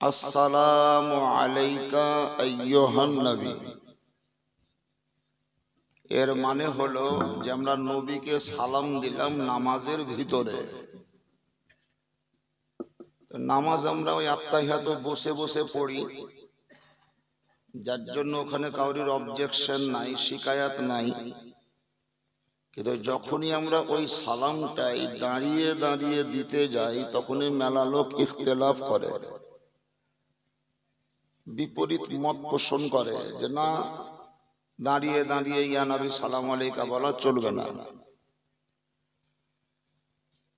আসসালামু আলাইকা আইয়ুহান নবী। এর মানে হলো যে আমরা নবীকে সালাম দিলাম নামাজের ভিতরে। নামাজ আমরা ওই আত্তাহিয়াত বসে বসে পড়ি, যার জন্য ওখানে কাউরির অবজেকশন নাই, শিকায়াত নাই। কিন্তু যখনই আমরা ওই সালামটাই দাঁড়িয়ে দাঁড়িয়ে দিতে যাই, তখনই মেলা লোক ইখতিলাফ করে, বিপরীত মত পোষণ করে যে না, দাঁড়িয়ে দাঁড়িয়ে ইয়া নবী সালাম আলাইকা বলা চলবে না।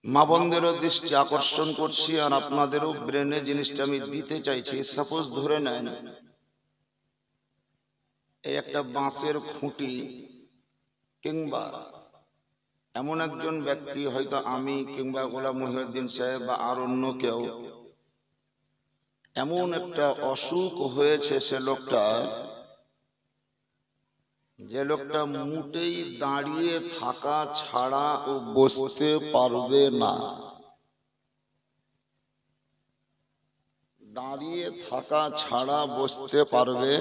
মা বোনদেরও দৃষ্টি আকর্ষণ করছি, আর আপনাদেরও ব্রেনে জিনিসটা আমি দিতে চাইছি। সাপোজ ধরে নেন এই একটা বাঁশের খুঁটি, কিংবা এমন একজন ব্যক্তি, হয়তো আমি কিংবা গোলাম মুহিউদ্দিন সাহেব বা আর অন্য কেউ, এমন একটা অসুখ হয়েছে যে লোকটা মোটেই দাঁড়িয়ে থাকা ছাড়া ও বসতে পারবে না। দাঁড়িয়ে থাকা ছাড়া বসতে পারবে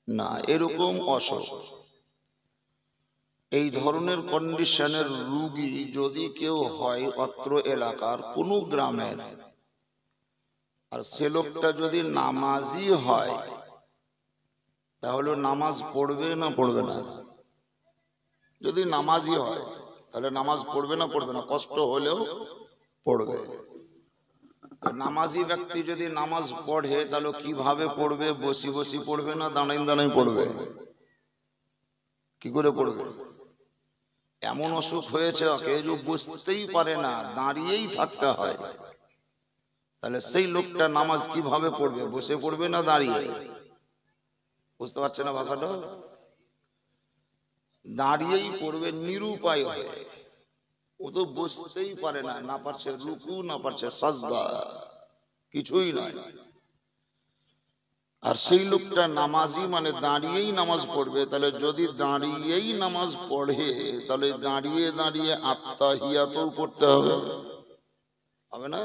না, এরকম অসুখ। এই ধরনের কন্ডিশনের রোগী যদি কেউ হয় অত্র এলাকার কোনো গ্রামের, আর সে লোকটা যদি নামাজি হয়, তাহলে নামাজ পড়বে না পড়বে না? যদি নামাজি হয় তাহলে নামাজ পড়বে না পড়বে না? কষ্ট হলেও পড়বে। নামাজি ব্যক্তি যদি নামাজ পড়ে তাহলে কিভাবে পড়বে? বসি বসি পড়বে না দাঁড়াই দাঁড়াই পড়বে? কি করে পড়বে? এমন অসুখ হয়েছে ওকে যে বসতেই পারে না, দাঁড়িয়েই থাকতে হয়। তাহলে সেই লোকটা নামাজ কিভাবে পড়বে? বসে পড়বে না দাঁড়িয়ে? বুঝতে পারছে না ভাষাটা? দাঁড়িয়েই পড়বে, নিরুপায় হয়ে। ও তো বসতেই পারে না, না পারছে রুকু, না পারছে সাজদা, কিছুই নয়। আর সেই লোকটা নামাজি, মানে দাঁড়িয়েই নামাজ পড়বে। তাহলে যদি দাঁড়িয়েই নামাজ পড়ে, তাহলে দাঁড়িয়ে দাঁড়িয়ে আত্তাহিয়াতও পড়তে হবে, হবে না?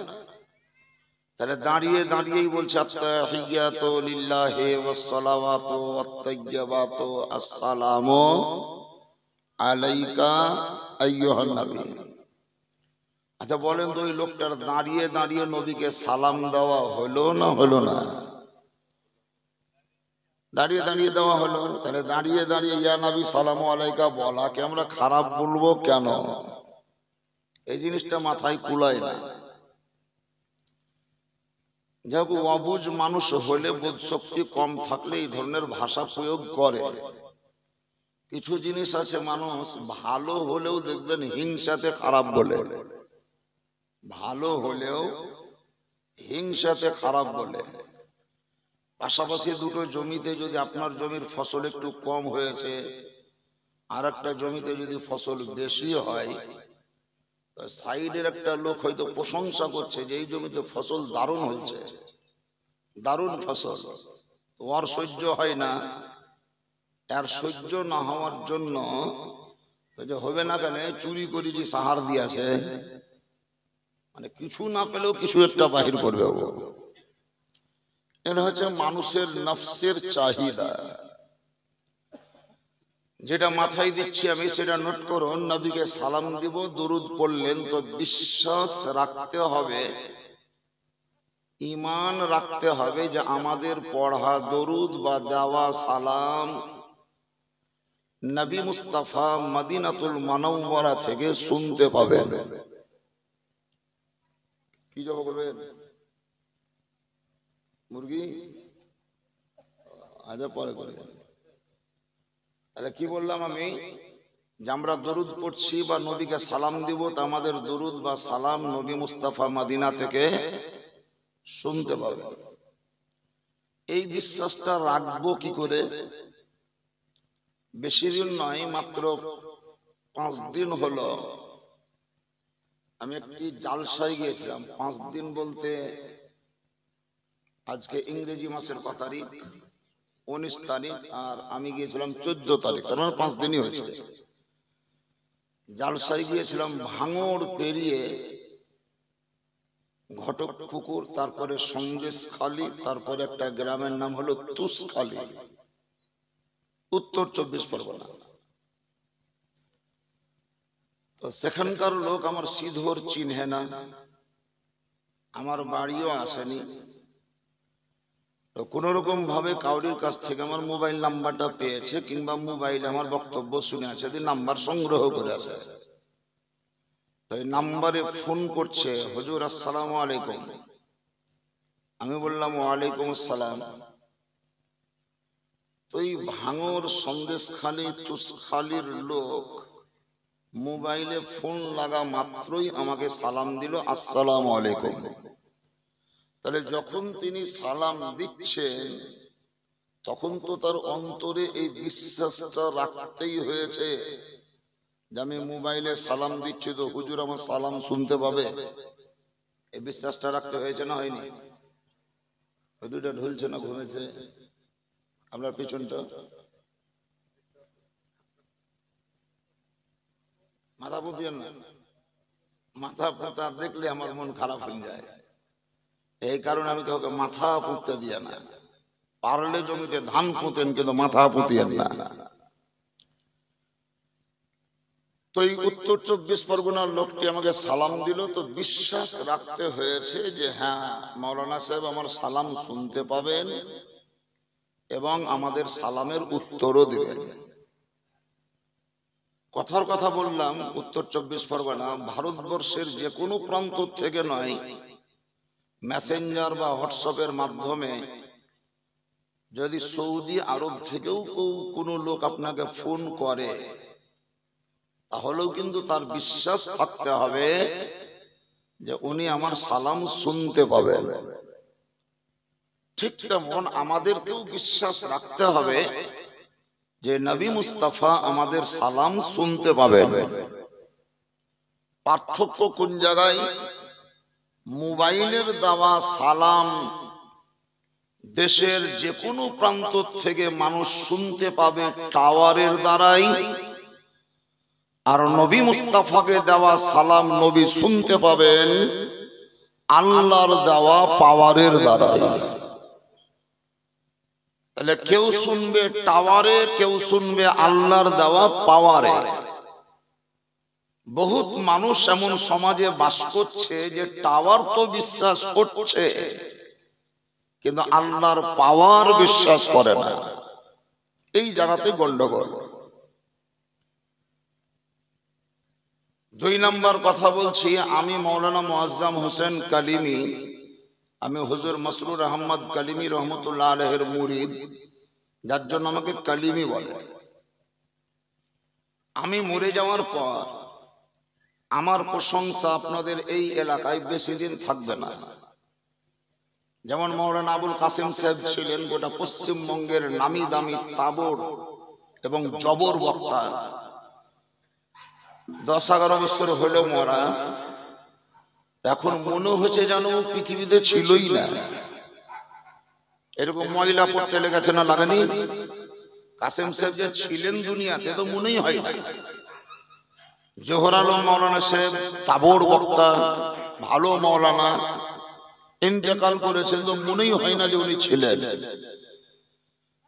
তাহলে দাঁড়িয়ে দাঁড়িয়েই বলছে আত্তাহিয়াতু লিল্লাহি ওয়াস সালাওয়াতু ওয়াত তাইয়্যিবাতু আসসালামু আলাইকা আইয়ুহান নবী। আচ্ছা বলেন তো, ওই লোকটার দাঁড়িয়ে দাঁড়িয়ে নবীকে সালাম দেওয়া হলো না হলো না? দাঁড়িয়ে দাঁড়িয়ে দেওয়া হলো। তাহলে দাঁড়িয়ে দাঁড়িয়ে ইয়া নবী সালামু আলাইকা বলাকে আমরা খারাপ বলবো কেন? এই জিনিসটা মাথায় কুলায় না। যাক, অবুঝ মানুষ হলে, বোধ শক্তি কম থাকলে এই ধরনের ভাষা প্রয়োগ করে। কিছু জিনিস আছে মানুষ ভালো হলেও দেখবেন হিংসাতে খারাপ বলে, ভালো হলেও হিংসাতে খারাপ বলে। পাশাপাশি দুটো জমিতে যদি আপনার জমির ফসল একটু কম হয়েছে, আর একটা জমিতে যদি ফসল বেশি হয়, সাইডের একটা লোক হয়তো প্রশংসা করছে যে এই জমিতে ফসল দারুণ হয়েছে, দারুণ ফসল। ওর সহ্য হয় না। আর সহ্য না হওয়ার জন্য হবে না কেন, চুরি করে যে সাহার দিয়েছে, মানে কিছু না পেলেও কিছু একটা বাহির করবে ও। এটা হচ্ছে মানুষের নফসের চাহিদা। যেটা মাথায় দিচ্ছি আমি, সেটা নোট করুন। নবীকে সালাম দিব, দরুদ পড়লেন, তো বিশ্বাস রাখতে হবে, ঈমান রাখতে হবে যে আমাদের পড়া দরুদ বা দেওয়া সালাম নবী মুস্তাফা মদিনাতুল মুনাওয়ারা থেকে শুনতে পাবেন। কি জবাব করবেন? মুরগি আজ পরে করে। তাহলে কি বললাম আমি? যে আমরা দরুদ পড়ছি বা নবীকে সালাম দিব, তা আমাদের দরুদ বা সালাম নবী মুস্তাফা মদিনা থেকে শুনতে পাবে। এই বিশ্বাসটা রাখবো কি করে? বেশি দিন নয়, মাত্র 5 দিন হলো আমি একটি জালসায় গিয়েছিলাম। 5 দিন বলতে আজকে ইংরেজি মাসের কত তারিখ? 19 তারিখ, আর আমি গিয়েছিলাম 14 তারিখ, তার মানে 5 দিনই হয়েছে। জালসায় গিয়েছিলাম ভাঙড় পেরিয়ে ঘটক পুকুর, তারপরে সন্দেশখালী, তারপরে একটা গ্রামের নাম হলো তুষখালী, উত্তর 24 পরগনা। তো সেখানকার লোক আমার সিধর চিনহে না, আমার বাড়িও আসেনি। তো কোন রকম ভাবে কাউরির কাছ থেকে আমার মোবাইল নাম্বারটা পেয়েছে, কিংবা মোবাইলে আমার বক্তব্য শুনে আছে, নাম্বার সংগ্রহ করে আছে। তো এই নাম্বারে ফোন করছে, হুজুর আসসালামু আলাইকুম। আমি বললাম ওয়ালাইকুম আসসালাম। তো এই ভাঙর সন্দেশখালী তুষখালীর লোক মোবাইলে ফোন লাগা মাত্রই আমাকে সালাম দিল, আসসালামু আলাইকুম। তাহলে যখন তিনি সালাম দিচ্ছেন তখন তো তার অন্তরে এই বিশ্বাসটা রাখতেই হয়েছে যে আমি মোবাইলে সালাম দিচ্ছি তো হুজুর আমার সালাম শুনতে পাবে। এই বিশ্বাসটা রাখতে হয়েছে না হয়নি? দুইটা ঢুলছে না ঘুমেছে আপনার পিছনটা? মাথা পুঁতিয়েন না, মাথা পুঁতা দেখলে আমার মন খারাপ হয়ে যায়। এই কারণে আমি কাউকে মাথা পুঁততে দিয়ে না। পারলে জমিতে ধান পুঁতেন, কিন্তু মাথা পুঁতিয়েন না। তো এই উত্তর 24 পরগনার লোকটি আমাকে সালাম দিল, তো বিশ্বাস রাখতে হয়েছে যে হ্যাঁ মাওলানা সাহেব আমার সালাম শুনতে পাবেন এবং আমাদের সালামের উত্তরও দিবেন। কথার কথা বললাম, উত্তর 24 পরগনা ভারতবর্ষের যে কোনো প্রান্ত থেকে নয়, মেসেঞ্জার বা হোয়াটসঅ্যাপের মাধ্যমে যদি সৌদি আরব থেকেও কোনো লোক আপনাকে ফোন করে, তাহলেও কিন্তু তার বিশ্বাস থাকতে হবে যে উনি আমার সালাম শুনতে পাবেন। ঠিক তেমন আমাদেরকেও বিশ্বাস রাখতে হবে যে নবী মুস্তাফা আমাদের সালাম শুনতে পাবেন। পার্থক্য কোন জায়গায়? মোবাইলের দেওয়া সালাম দেশের যে কোনো প্রান্ত থেকে মানুষ শুনতে পাবে টাওয়ারের দ্বারাই, আর নবী মুস্তাফাকে দেওয়া সালাম নবী শুনতে পাবেন আল্লাহর দেওয়া পাওয়ারের দ্বারাই। তাহলে কেউ শুনবে টাওয়ারে, কেউ শুনবে আল্লাহর দেওয়া পাওয়ারে। বহুত মানুষ এমন সমাজে বাস করছে যে টাওয়ার তো বিশ্বাস করছে, কিন্তু আল্লাহর পাওয়ার বিশ্বাস করে না। এই জায়গাতে গন্ডগোল। 2 নম্বর কথা বলছি, আমি মাওলানা মুআজ্জম হোসেন কালিমি, আমি হুজুর মাসরুর আহমদ কালিমি রহমতুল্লাহ আলাইহির মুরিদ, যার জন্য আমাকে কালিমি বলে। আমি মরে যাওয়ার পর আমার প্রশংসা আপনাদের এই এলাকায় বেশি দিন থাকবে না। যেমন মাওলানা আবুল কাসিম সাহেব ছিলেন গোটা পশ্চিমবঙ্গের নামি দামি তাবড় এবং জবর বক্তা। 10-11 বছর হলো মরা, এখন মনে হচ্ছে যেন পৃথিবীতে ছিলই না। এরকম ময়লা পড়তে লেগেছে না লাগেনি? কাসিম সাহেব যে ছিলেন দুনিয়াতে তো মনেই হয় না। জোহর আলম মাওলানা সাহেব তাবড় বক্তা, ভালো মাওলানা, ইন্তেকাল করেছেন, তো মনেই হয় না যে উনি ছিলেন।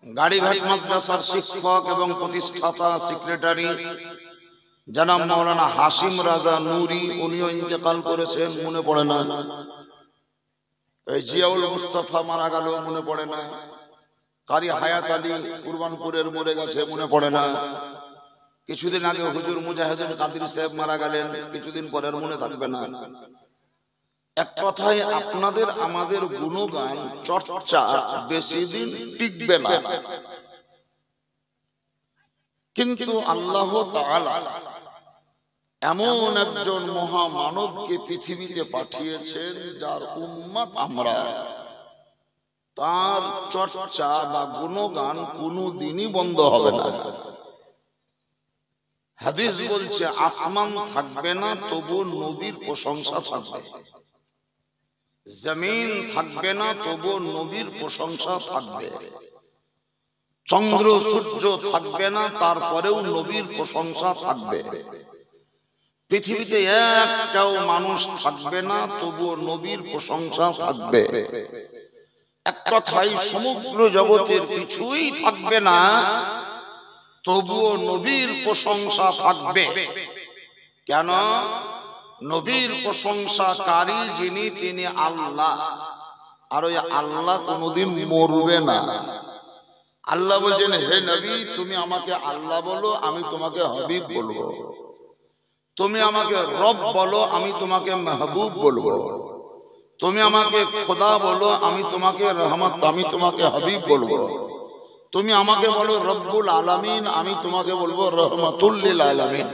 গাড়িঘাট মাদ্রাসার শিক্ষক এবং প্রতিষ্ঠাতা সেক্রেটারি জনাব মাওলানা হাশিম রাজা নুরি, উনিও ইন্তেকাল করেছেন, মনে পড়ে না। এই জিয়াউল মুস্তাফা মারা গেল, মনে পড়ে না। কারি হায়াত আলী কুরবানপুরের মরে গেছে, মনে পড়ে না। কিছুদিন আগে হুজুর মুজাহিদুল কাদের সাহেব মারা গেলেন, কিছুদিন পরে মনে থাকবে না। এক কথায় আপনাদের আমাদের গুণগান চর্চা বেশি দিন টিকবে না। কিন্তু আল্লাহ তাআলা এমন একজন মহামানবকে পৃথিবীতে পাঠিয়েছেন যার উম্মত আমরা, তার চর্চা বা গুণগান কোনদিনই বন্ধ হবে না। হাদিস বলছে আসমান থাকবে না তবু নবীর প্রশংসা থাকবে, জমিন থাকবে না তবু নবীর প্রশংসা থাকবে, চন্দ্র সূর্য থাকবে না তারপরেও নবীর প্রশংসা থাকবে। পৃথিবীতে একটাও মানুষ থাকবে না তবুও নবীর প্রশংসা থাকবে। এক কথায় সমগ্র জগতের কিছুই থাকবে না তবুও নবীর প্রশংসা থাকবে। কেন? নবীর প্রশংসাকারী যিনি তিনি আল্লাহ, আর ওই আল্লাহ কোনোদিন মরবে না। আল্লাহ বলছেন, হে নবী তুমি আমাকে আল্লাহ বলো, আমি তোমাকে হাবিব বলবো। তুমি আমাকে রব বলো, আমি তোমাকে মাহবুব বলবো। তুমি আমাকে খোদা বলো, আমি তোমাকে রহমত, আমি তোমাকে হাবিব বলবো। তুমি আমাকে বলো রব্বুল আলামিন, আমি তোমাকে বলবো রহমাতুল লিল আলামিন।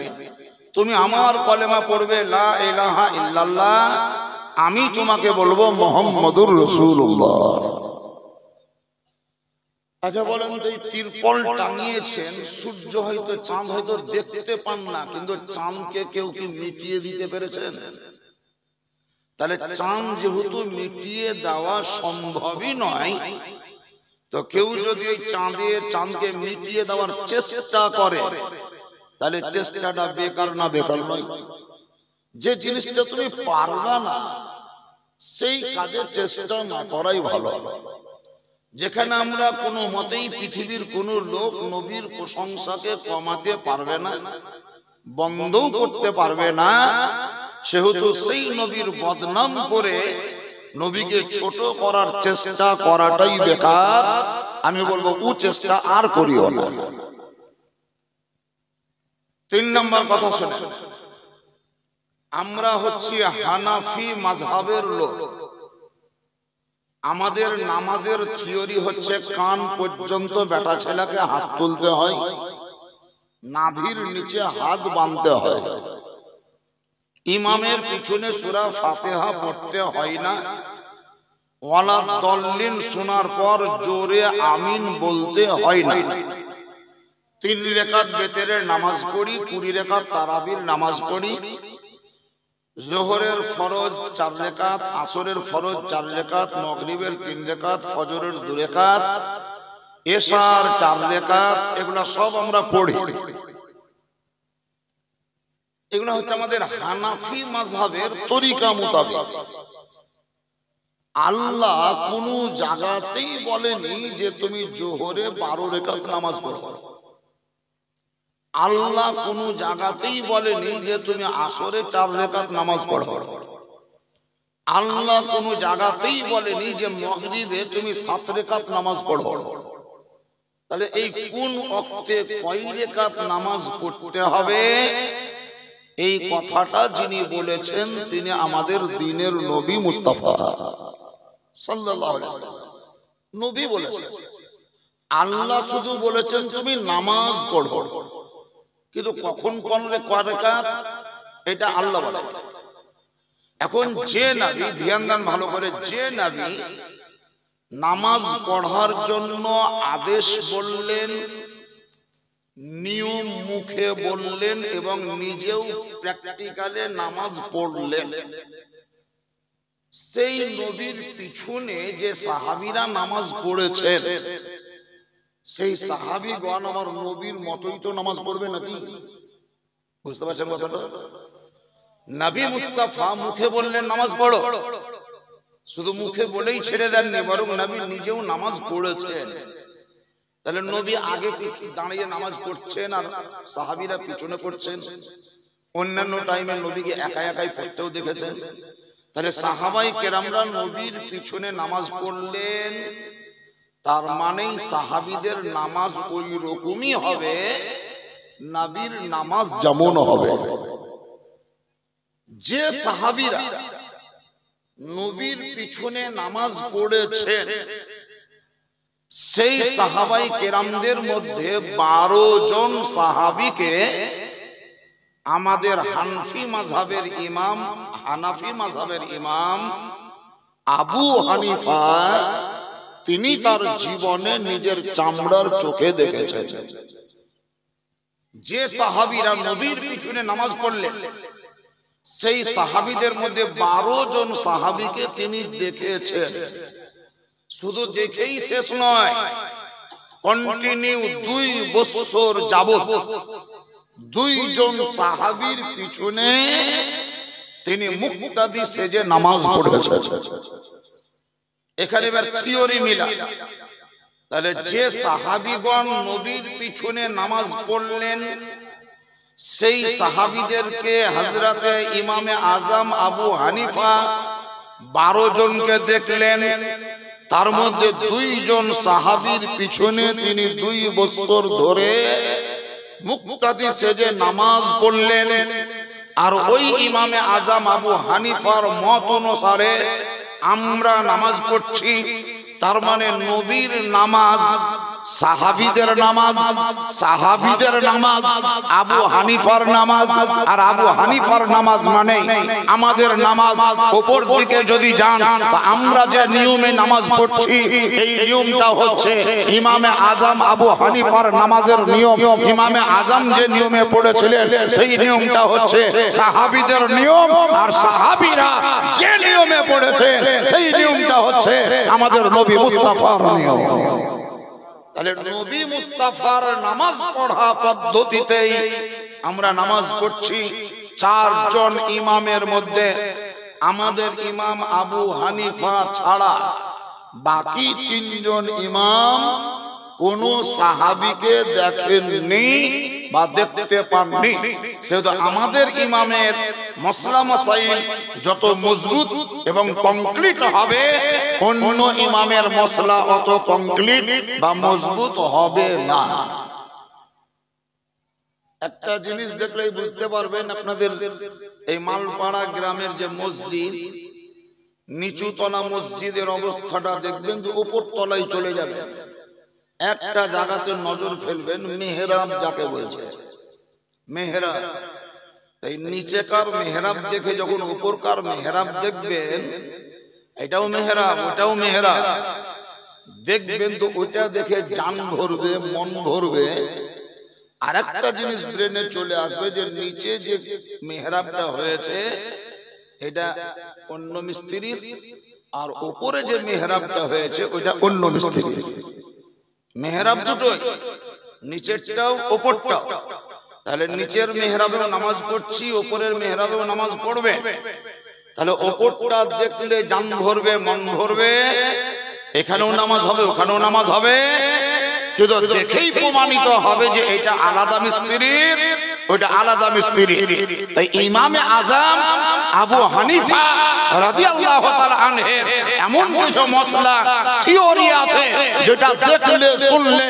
তুমি আমার কলেমা পড়বে লা ইলাহা ইল্লাল্লাহ, আমি তোমাকে বলবো মুহাম্মাদুর রাসূলুল্লাহ। আচ্ছা বলেন তো, এই তিরপল টাঙিয়েছেন, সূর্য হয়তো চাঁদ হয়তো দেখতে পান না, কিন্তু চাঁদকে কেউ কি মিটিয়ে দিতে পেরেছেন? তাহলে চাঁদ যেহেতু মিটিয়ে দেওয়া সম্ভবই নয়, তো কেউ যদি ওই চাঁদকে মিটিয়ে দেওয়ার চেষ্টা করে তাহলে চেষ্টাটা বেকার না বেকার নয়? যে জিনিসটা তুমি পারবা না সেই কাজে চেষ্টা না করাই ভালো। যেখানে আমরা কোনো মতেই পৃথিবীর কোনো লোক নবীর প্রশংসাকে কমাতে পারবে না, বন্ধও করতে পারবে না, সেহেতু সেই নবীর বদনাম করে নবীকে ছোট করার চেষ্টা করাটাই বেকার। আমি বলবো ও চেষ্টা আর করিও না। 3 নম্বর কথা শুনে, আমরা হচ্ছি হানাফি মাযহাবের লোক। আমাদের নামাজের থিওরি হচ্ছে কান পর্যন্ত বেটা ছেলেকে হাত তুলতে হয়, নাভির নিচে হাত বাঁধতে হয়, ইমামের পিছনে সূরা ফাতিহা পড়তে হয় না, ওয়ালা দল্লিন শোনার পর জোরে আমিন বলতে হয় না। 3 রাকাত বেতেরের নামাজ পড়ি, 20 রাকাত তারাবির নামাজ পড়ি। জোহরের ফরজ 4 রাকাত, আসরের ফরজ 4 রাকাত, মাগরিবের 3 রাকাত, ফজরের 2 রাকাত, এশার 4 রাকাত, এগুলা সব আমরা পড়ি। এগুলা হচ্ছে আমাদের হানাফি মাযহাবের তরিকা মোতাবেক। আল্লাহ কোন জায়গাতেই বলেনি যে তুমি জোহরে 12 রাকাত নামাজ পড়ো। আল্লাহ কোন জায়গাতেই বলেনি যে তুমি আসরে 4 রাকাত নামাজ পড়ো। আল্লাহ কোন জায়গাতেই বলেনি যে মাগরিবে তুমি 7 রাকাত নামাজ পড়ো। তাহলে এই কোন ওয়াক্তে কয় রাকাত নামাজ পড়তে হবে, এই কথাটা যিনি বলেছেন তিনি আমাদের দ্বীনের নবী মুস্তাফা সাল্লাল্লাহু আলাইহি ওয়াসাল্লাম। নবী বলেছেন। আল্লাহ শুধু বলেছেন তুমি নামাজ পড়ো, কিন্তু কখন কোন রাকাত এটা আল্লাহ বলেন। এখন যে নবী, ধ্যান দেন ভালো করে, যে নবী নামাজ পড়ার জন্য আদেশ বললেন, নিয়ম মুখে বললেন এবং নিজেও প্র্যাকটিক্যালে নামাজ পড়লেন, সেই নবীর পিছনে যে সাহাবীরা নামাজ পড়েছেন সেই সাহাবীগণ আমার নবীর মতই তো নামাজ পড়বে নাকি? বুঝতে পারছেন কথাটা? নবী মুস্তাফা মুখে বললেন নামাজ পড়ো, শুধু মুখে বলেই ছেড়ে দেননি, বরং নবী নিজেও নামাজ পড়েছেন। তাহলে নবী আগে দাঁড়িয়ে নামাজ পড়ছেন আর সাহাবীরা পিছনে পড়ছেন। অন্যান্য টাইমে নবীকে একা একাই পড়তেও দেখেছেন। তাহলে সাহাবাই কেরামরা নবীর পিছনে নামাজ পড়লেন, তার মানেই সাহাবীদের নামাজ ওই রকমই হবে, নবীর নামাজ যেমন হবে। যে সাহাবীরা নবীর পিছনে নামাজ পড়েছেন সেই সাহাবাই কেরামদের মধ্যে 12 জন সাহাবীকে আমাদের হানাফি মাযহাবের ইমাম আবু হানিফা তিনি তার জীবনে নিজের চামড়ার চোখে দেখেছেন। যে সাহাবীরা নবীর পিছনে নামাজ পড়লেন সেই সাহাবীদের মধ্যে 12 জন সাহাবীকে তিনি দেখেছেন। শুধু দেখেই শেষ নয়, কন্টিনিউ 2 বছর যাবত দুইজন সাহাবীর পিছনে তিনি মুক্তাদি সেজে নামাজ পড়েছেন। এখানে এবার থিওরি মিলা, তাহলে যে সাহাবীগণ নবীর পিছনে নামাজ পড়লেন সেই সাহাবীদেরকে হযরতে ইমামে আজম আবু হানিফা 12 জনকে দেখলেন, তার মধ্যে 2 জন সাহাবীর পিছনে তিনি 2 বছর ধরে মুক্তাদি সেজে নামাজ পড়লেন। আর ওই ইমামে আজম আবু হানিফার মত অনুসারে আমরা নামাজ পড়ছি, তার মানে নবীর নামাজ, সাহাবীদের নামাজ, সাহাবীদের নামাজ, আবু হানিফার নামাজ, আর আবু হানিফার নামাজ মানে আমাদের নামাজ। উপর দিকে যদি যান তো আমরা যে নিয়মে নামাজ পড়ছি এই নিয়মটা হচ্ছে ইমামে আজম আবু হানিফার নামাজের নিয়ম। ইমামে আজম যে নিয়মে পড়েছিলেন সেই নিয়মটা হচ্ছে সাহাবীদের নিয়ম, আর সাহাবীরা যে নিয়মে পড়েছে সেই নিয়মটা হচ্ছে আমাদের নবী মুস্তাফার নিয়ম। তাহলে নবী মুস্তাফার নামাজ পড়া পদ্ধতিতেই আমরা নামাজ পড়ছি। 4 জন ইমামের মধ্যে আমাদের ইমাম আবু হানিফা ছাড়া বাকি 3 জন ইমাম কোন সাহাবীকে দেখেননি বা দেখতে পাননি। সেহেতু আমাদের ইমামের মসলা মাসাইল যত মজবুত এবং কমপ্লিট হবে, অন্য ইমামের মসলা অত কমপ্লিট বা মজবুত হবে না। একটা জিনিস দেখলেই বুঝতে পারবেন, আপনাদের এই মালপাড়া গ্রামের যে মসজিদ, নিচুতলা মসজিদের অবস্থাটা দেখবেন যে উপর তলায় চলে যাবে। একটা জায়গাতে নজর ফেলবেন, মেহরাব যাকে বলছে, মেহরাব। তাই নিচেকার মেহরাব দেখে যখন উপরকার মেহরাব দেখবেন, এটাও মেহরাব ওটাও মেহরাব দেখবেন, তো ওটা দেখে জান ভরবে, মন ভরবে। আর একটা জিনিস ব্রেনে চলে আসবে যে নিচে যে মেহরাবটা হয়েছে এটা অন্য মিস্ত্রির, আর উপরে যে মেহরাবটা হয়েছে ওইটা অন্য মিস্ত্রির। মেহরাব দুটোই, নিচেরটাও উপরটাও। তাহলে নিচের মেহরাবেও নামাজ পড়ছি, উপরের মেহরাবেও নামাজ পড়বে। তাহলে উপরটা দেখলে জান ভরবে, মন ভরবে, এখানেও নামাজ হবে ওখানেও নামাজ হবে, কিন্তু দেখেই প্রমাণিত হবে যে এটা আলাদা মিস্ত্রির, ওইটা আলাদা মিস্ত্রির। তাই ইমামে আজম আবু হানিফা রাদিয়াল্লাহু তাআলা আনহু এমন কিছু মসলা থিওরি আছে যেটা দেখলে শুনলে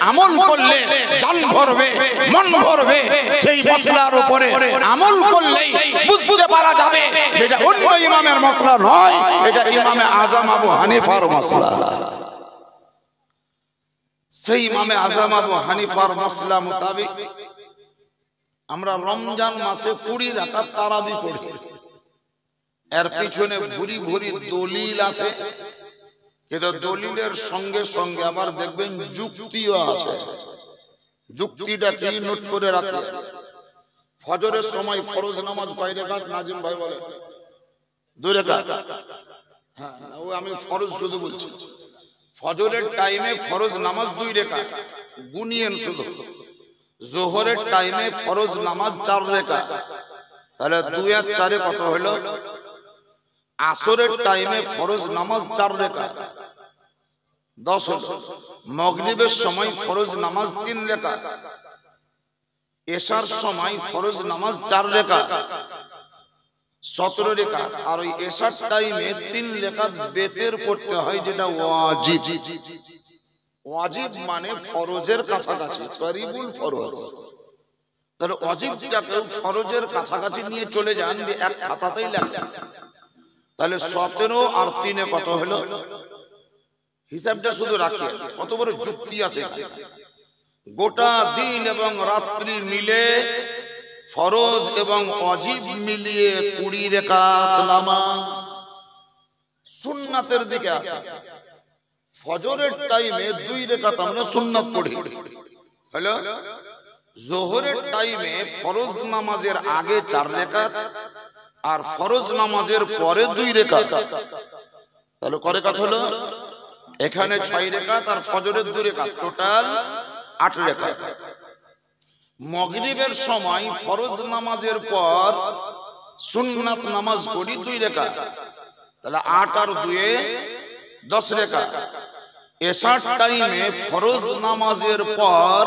আমল করলে জান ভরবে, মন ভরবে। সেই মসলার উপরে আমল করলেই বুঝতে পারা যাবে এটা অন্য ইমামের মসলা নয়, এটা ইমামে আজম আবু হানিফার মসলা। সেই ইমামে আজম আবু হানিফার মসলা মোতাবেক আমরা রমজান মাসে 20 রাকাত তারাবি পড়ি। এর পিছনে ভুরি ভুরি দলিল আছে, কিন্তু দলিলের সঙ্গে সঙ্গে আবার দেখবেন যুক্তিও আছে। যুক্তিটা কি নোট করে রাখলে, ফজরের সময় ফরজ নামাজ কয় রাকাত? নাজিম ভাই বলে 2 রাকাত। হ্যাঁ, ও আমি ফরজ শুধু বলছি। ফজরের টাইমে ফরজ নামাজ 2 রাকাত, গুনিয়েন শুধু। যোহরের টাইমে ফরজ নামাজ 4 রাকাত, তাহলে 2 আর 4 কত হলো? আসরের টাইমে ফরজ নামাজ 4 রাকাত, 10 হলো। মাগরিবের সময় ফরজ নামাজ 3 রাকাত, এশার সময় ফরজ নামাজ 4 রাকাত, 17 রাকাত। আর ওই এশার টাইমে 3 রাকাত বেতের পড়তে হয়, যেটা ওয়াজিব। ওয়াজিব মানে ফরজের কাছাকাছি, করিবুল ফরজ। তাহলে ওয়াজিবটাকে ফরজের কাছাকাছি নিয়ে চলে যান, যে এক খাতাতেই লেখা। তাহলে 17 আর 3 কত হলো? হিসাবটা শুধু রাখি, কত বড় যুক্তি আছে। গোটা দিন এবং রাত্রি মিলে ফরজ এবং ওয়াজিব মিলিয়ে 20 রাকাত নামাজ। সুন্নাতের দিকে আসে, ফজরের টাইমে 2 রাকাত আমরা সুন্নাত পড়ি, হলো। যোহরের টাইমে ফরজ নামাজের আগে 4 রাকাত আর ফরজ নামাজের পরে 2 রাকাত, তাহলে কয় রাকাত হলো? এখানে 6 রাকাত আর ফজরের 2 রাকাত, টোটাল 8 রাকাত। মাগরিবের সময় ফরজ নামাজের পর সুন্নাত নামাজ পড়ি 2 রাকাত, তাহলে 8 আর 2 এ 10 রাকাত। এশার টাইমে ফরজ নামাজের পর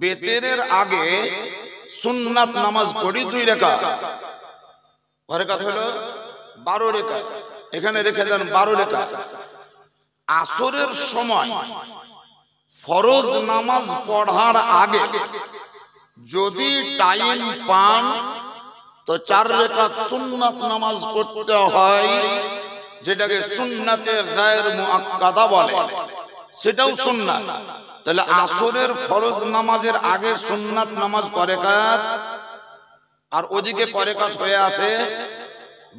বেতেরের আগে সুন্নাত নামাজ পড়ি 2 রাকাত। কয় রাকাত হলো? 12 রাকাত। এখানে রেখে দেন 12 রাকাত। আসরের সময় ফরজ নামাজ পড়ার আগে যদি টাইম পান তো 4 রাকাত সুন্নাত নামাজ পড়তে হয়, যেটাকে সুন্নাতে গায়র মুআক্কাদা বলে, সেটাও সুন্নাত। তাহলে আসরের ফরজ নামাজের আগে সুন্নাত নামাজ কয় রাকাত, আর ওদিকে কয় রাকাত হয়ে আছে?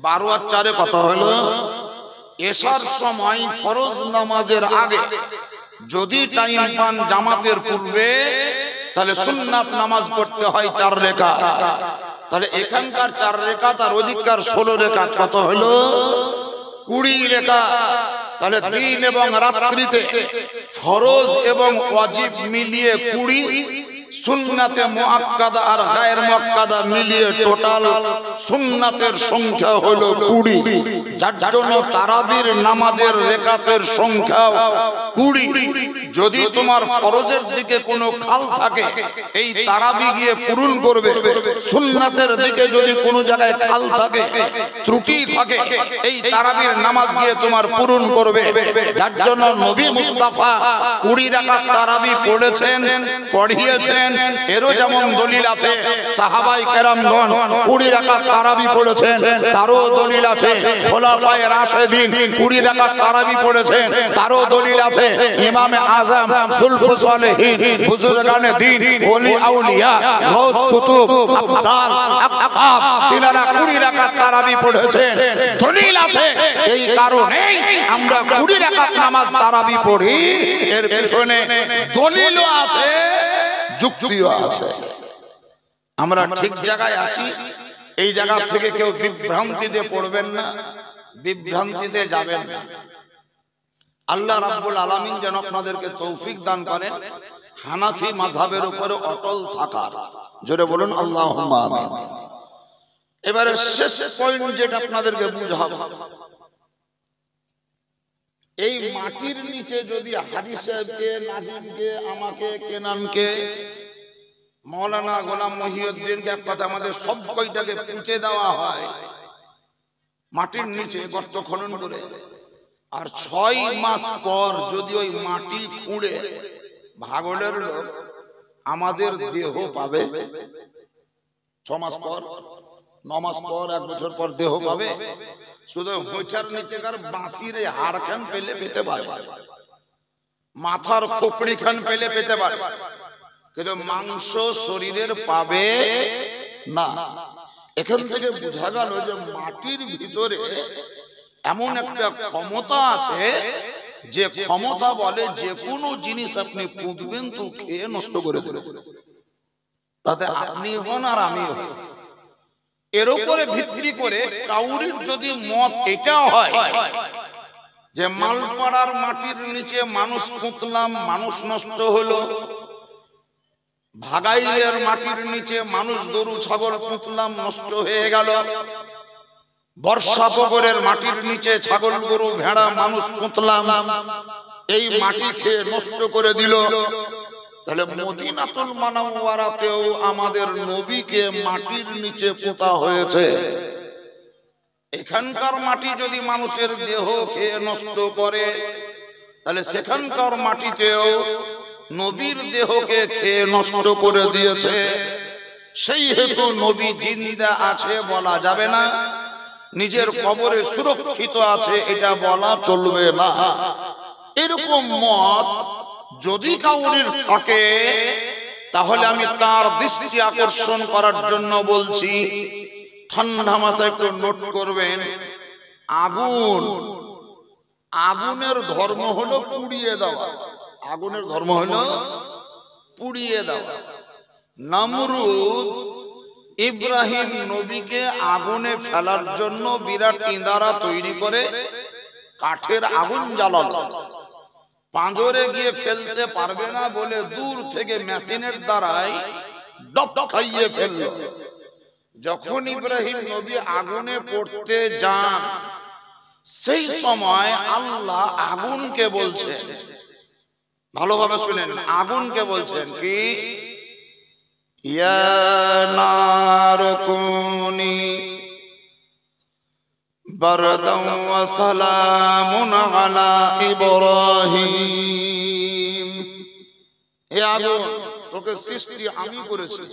12 আর 4 এ কত হলো? এশার সময় ফরজ নামাজের আগে যদি টাইম পান জামাতের পূর্বে, তাহলে সুন্নাত নামাজ পড়তে হয় 4 রাকাত। তাহলে এখানকার 4 রাকাত আর ওদিককার 16 রাকাত কত হলো? 20 রাকাত। তাহলে দিন এবং রাত্রিতে ফরজ এবং ওয়াজিব মিলিয়ে 20, সুন্নাতে মুআক্কাদা আর গায়র মুআক্কাদা মিলিয়ে টোটাল সুন্নাতের সংখ্যা হলো 20। যার জন্য তারাবির নামাজের রাকাতের সংখ্যা 20। যদি তোমার ফরজের দিকে কোনো খাল থাকে, এই তারাবি গিয়ে পূরণ করবে। সুন্নাতের দিকে যদি কোনো জায়গায় খাল থাকে, ত্রুটি থাকে, এই তারাবির নামাজ গিয়ে তোমার পূরণ করবে। যার জন্য নবী মুস্তাফা 20 রাকাত তারাবি পড়েছেন, পড়িয়েছেন। এরও যেমন দলিল আছে সাহাবায়ে কেরামগণ 20 রাকাত তারাবি পড়েছেন, তারও দলিল আছে। খোলাফায়ে রাশিদিন 20 রাকাত তারাবি পড়েছেন, তারও দলিল আছে। ইমামে আযম, সুলফুস সালেহিন, বুজুর্গানে দ্বীন, ওলি আউলিয়া, গাউস কুতুব, আবদাল, আকতাব, তিনারা 20 রাকাত তারাবি পড়েছেন, দলিল আছে। এই কারণেই আমরা 20 রাকাত নামাজ তারাবি পড়ি। এর পেছনে দলিলও আছে, যুক্তিও আছে। আমরা ঠিক জায়গায় আছি। এই জায়গা থেকে কেউ বিভ্রান্তিতে পড়বেন না, বিভ্রান্তিতে যাবেন না। আল্লাহ রাব্বুল আলামিন যেন আপনাদেরকে তৌফিক দান করেন হানাফি মাযহাবের উপরে অটল থাকার। জোরে বলুন আল্লাহুম্মা আমিন। এবারে শেষ পয়েন্ট যেটা আপনাদেরকে বুঝাবো, এই মাটির নিচে যদি হাজী সাহেবকে, নাজিমকে, আমাকে, কেনানকে, মাওলানা গোলাম মহিউদ্দিনকে, এক কথা আমাদের সব কয়টাকে পুঁতে দেওয়া হয় মাটির নিচে গর্ত খনন করে, আর 6 মাস পর যদি ওই মাটি খুঁড়ে ভাগলের লোক আমাদের দেহ পাবে, 6 মাস পর, 9 মাস পর, 1 বছর পর দেহ পাবে। শুধু হোঁচার নিচেকার বাঁশির হাড়খান পেলে পেতে পারে, মাথার খোপড়ি খান পেলে পেতে পারে, কিন্তু মাংস শরীরের পাবে না। এখান থেকে বোঝা গেল যে মাটির ভিতরে এমন একটা ক্ষমতা আছে, যে ক্ষমতা বলে যে কোনো জিনিস আপনি পুঁতবেন তো খেয়ে নষ্ট করে দেবে, তাতে আপনি হন আর আমি হন। এর উপরে ভিত্তি করে কাউরির যদি মত এটা হয় যে মালপাড়ার মাটির নিচে মানুষ পুঁতলাম, মানুষ নষ্ট হলো, ভাগাইলের মাটির নিচে মানুষ গরু ছাগল পুঁতলাম, নষ্ট হয়ে গেল, বর্ষাপুকুরের মাটির নিচে ছাগল গরু ভেড়া মানুষ পুঁতলাম, এই মাটি খেয়ে নষ্ট করে দিল, তাহলে মদিনাতুল মুনাওয়ারাতেও আমাদের নবীকে মাটির নিচে পোতা হয়েছে। এখানকার মাটি যদি মানুষের দেহ খেয়ে নষ্ট করে, তাহলে সেখানকার মাটিতেও নবীর দেহকে খেয়ে নষ্ট করে দিয়েছে। সেই হেতু নবী জিন্দা আছে বলা যাবে না, নিজের কবরে সুরক্ষিত আছে এটা বলা চলবে না। এরকম মত যদি কাউরির থাকে, তাহলে আমি তার দৃষ্টি আকর্ষণ করার জন্য বলছি, ঠান্ডা মাথায় একটু নোট করবেন। আগুন, আগুনের ধর্ম হলো পুড়িয়ে দেওয়া, আগুনের ধর্ম হলো পুড়িয়ে দেওয়া। নমরুদ ইব্রাহিম নবীকে আগুনে ফেলার জন্য বিরাট ইঁদারা তৈরি করে কাঠের আগুন জ্বালালো, পাঁজরে গিয়ে ফেলতে পারবে না বলে দূর থেকে মেশিনের দ্বারাই ডব খাইয়ে ফেললো। যখন ইব্রাহিম নবী আগুনে পড়তে যান, সেই সময় আল্লাহ আগুনকে বলছেন, ভালোভাবে শুনেন, আগুনকে বলছেন কি, ইয়া নার কুনি বারদান ওয়া সালামুন আলা ইব্রাহিম। হে আগুন, তোকে সৃষ্টি আমি করেছি,